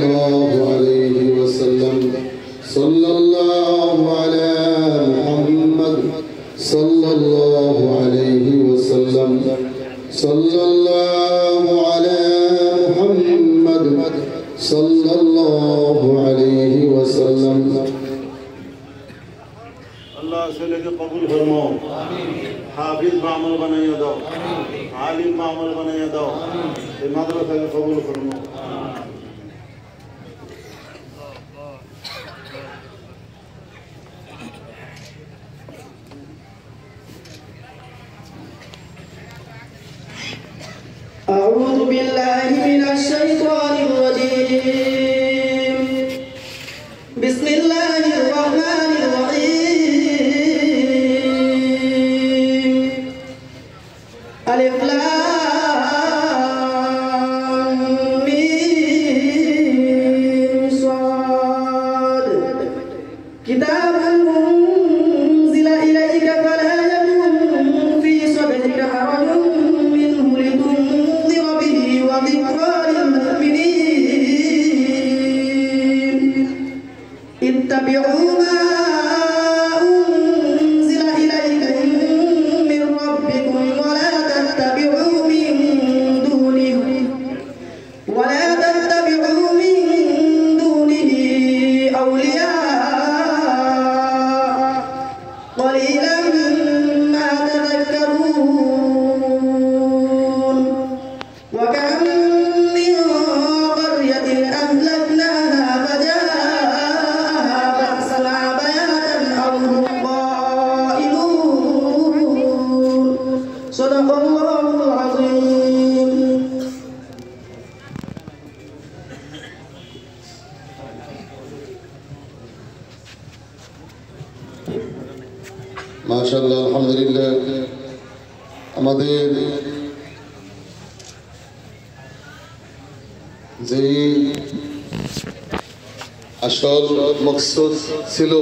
عليه وسلم صلى الله على محمد صلى الله عليه وسلم صلى الله على محمد صلى الله عليه وسلم अल्लाह से लेके कबूल फरमाओ हाफिज मामूल बनाइए दो आलिम मामूल बनाइए दो ये मदरसा के कबूल फरमाओ أعوذ بالله من الشيطان الرجيم بسم الله الرحمن الرحيم ألف لام ميم صاد كتاب أنزل إليك فلا يكن في صدرك حرج منه لتنذر به وذكرى للمؤمنين اتبعوا ما أنزل إليكم من ربكم ولا تتبعوا من دونه أولياء قليلا ما تذكرون وكم من قرية أهلكناها فجاءها بأسنا بياتا أو هم قائلون صدق الله العظيم মাশাআল্লাহ আলহামদুলিল্লাহ আমাদের যে আসল মকসদ ছিল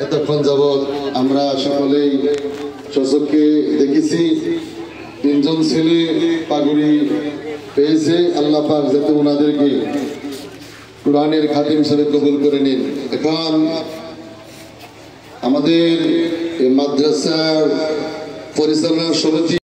এতক্ষণ যাবৎ আমরা সকলেই চোখে দেখেছি তিনজন ছেলে পাগড়ি পেয়েছে আল্লাহ পাক যাতে ওনাদেরকে কোরআনের খাতিম হিসেবে কবুল করে নিন। এখন আমাদের মাদ্রাসার পরিচালনা সমিতি